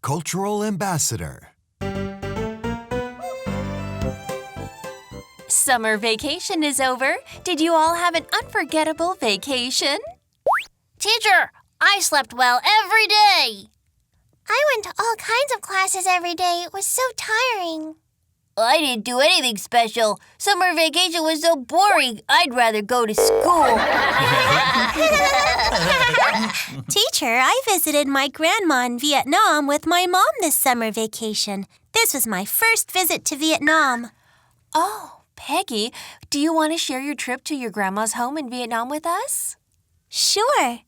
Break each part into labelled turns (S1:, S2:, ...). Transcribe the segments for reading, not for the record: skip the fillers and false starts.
S1: Cultural Ambassador.
S2: Summer vacation is over. Did you all have an unforgettable vacation?
S3: Teacher, I slept well every day.
S4: I went to all kinds of classes every day. It was so tiring.
S3: I didn't do anything special. Summer vacation was so boring. I'd rather go to school.
S4: Teacher, I visited my grandma in Vietnam with my mom this summer vacation. This was my first visit to Vietnam.
S2: Oh, Peggy, do you want to share your trip to your grandma's home in Vietnam with us?
S4: Sure.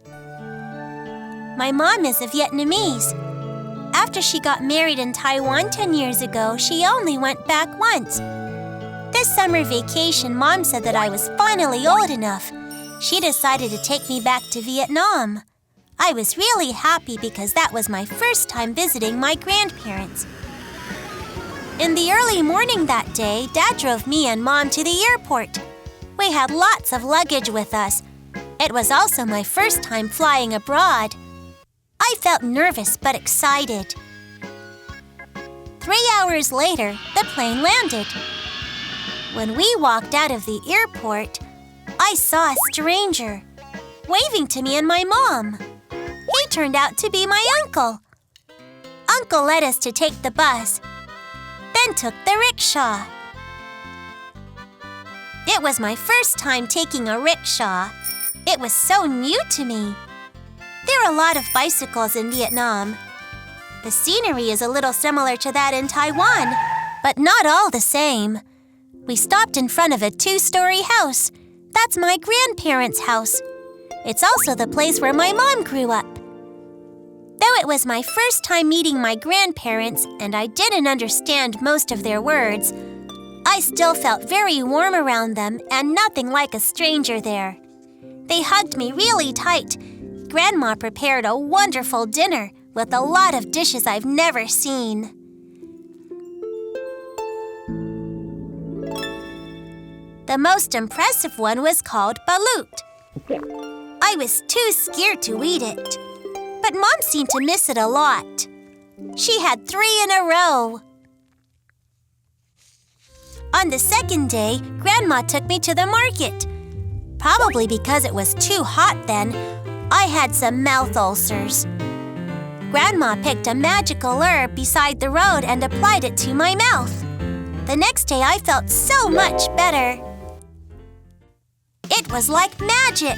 S4: My mom is a Vietnamese. After she got married in Taiwan 10 years ago, she only went back once. This summer vacation, Mom said that I was finally old enough. She decided to take me back to Vietnam. I was really happy because that was my first time visiting my grandparents. In the early morning that day, Dad drove me and Mom to the airport. We had lots of luggage with us. It was also my first time flying abroad. I felt nervous but excited. 3 hours later, the plane landed. When we walked out of the airport, I saw a stranger waving to me and my mom. He turned out to be my uncle. Uncle led us to take the bus, then took the rickshaw. It was my first time taking a rickshaw. It was so new to me. There are a lot of bicycles in Vietnam. The scenery is a little similar to that in Taiwan, but not all the same. We stopped in front of a 2-story house. That's my grandparents' house. It's also the place where my mom grew up. Though it was my first time meeting my grandparents and I didn't understand most of their words, I still felt very warm around them and nothing like a stranger there. They hugged me really tight. Grandma prepared a wonderful dinner with a lot of dishes I've never seen. The most impressive one was called balut. I was too scared to eat it, but Mom seemed to miss it a lot. She had 3 in a row. On the second day, Grandma took me to the market. Probably because it was too hot then, I had some mouth ulcers. Grandma picked a magical herb beside the road and applied it to my mouth. The next day, I felt so much better. It was like magic.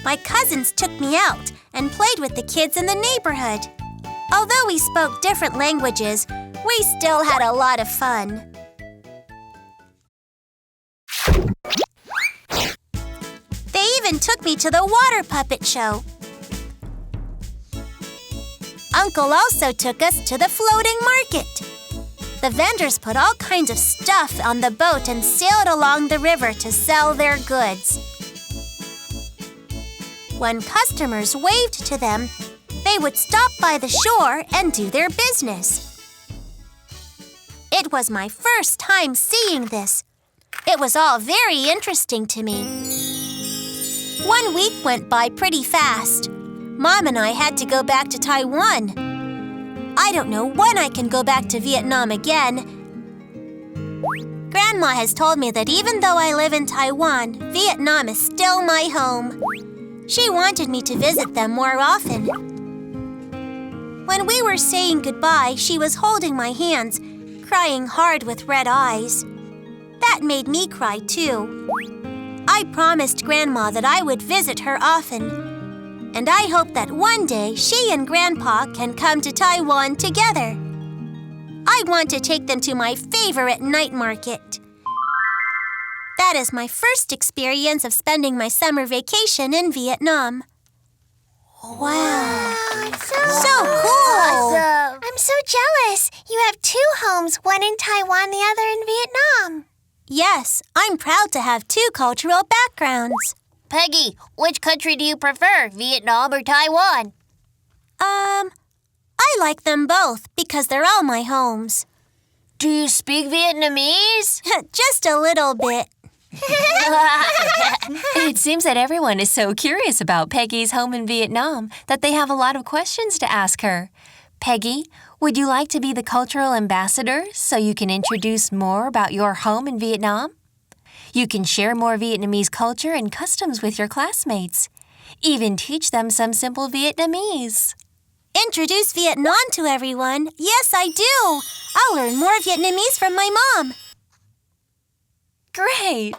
S4: My cousins took me out and played with the kids in the neighborhood. Although we spoke different languages, we still had a lot of fun. They even took me to the water puppet show. Uncle also took us to the floating market. The vendors put all kinds of stuff on the boat and sailed along the river to sell their goods. When customers waved to them, they would stop by the shore and do their business. It was my first time seeing this. It was all very interesting to me. 1 week went by pretty fast. Mom and I had to go back to Taiwan. I don't know when I can go back to Vietnam again. Grandma has told me that even though I live in Taiwan, Vietnam is still my home. She wanted me to visit them more often. When we were saying goodbye, she was holding my hands, crying hard with red eyes. That made me cry too. I promised Grandma that I would visit her often, and I hope that one day she and Grandpa can come to Taiwan together. I want to take them to my favorite night market. That is my first experience of spending my summer vacation in Vietnam. Wow. So cool.
S3: Awesome.
S4: I'm so jealous. You have 2 homes, one in Taiwan, the other in Vietnam. Yes, I'm proud to have 2 cultural backgrounds.
S3: Peggy, which country do you prefer, Vietnam or Taiwan?
S4: I like them both because they're all my homes.
S3: Do you speak Vietnamese?
S4: Just a little bit.
S2: It seems that everyone is so curious about Peggy's home in Vietnam that they have a lot of questions to ask her. Peggy, would you like to be the cultural ambassador so you can introduce more about your home in Vietnam? You can share more Vietnamese culture and customs with your classmates. Even teach them some simple Vietnamese.
S4: Introduce Vietnam to everyone? Yes, I do. I'll learn more Vietnamese from my mom.
S2: Great!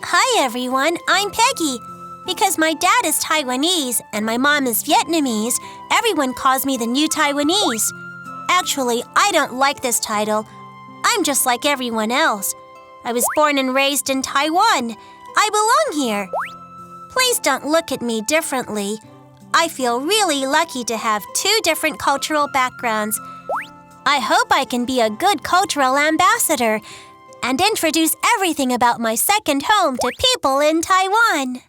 S4: Hi, everyone. I'm Peggy. Because my dad is Taiwanese and my mom is Vietnamese, everyone calls me the new Taiwanese. Actually, I don't like this title. I'm just like everyone else. I was born and raised in Taiwan. I belong here. Please don't look at me differently. I feel really lucky to have 2 different cultural backgrounds. I hope I can be a good cultural ambassador and introduce everything about my second home to people in Taiwan.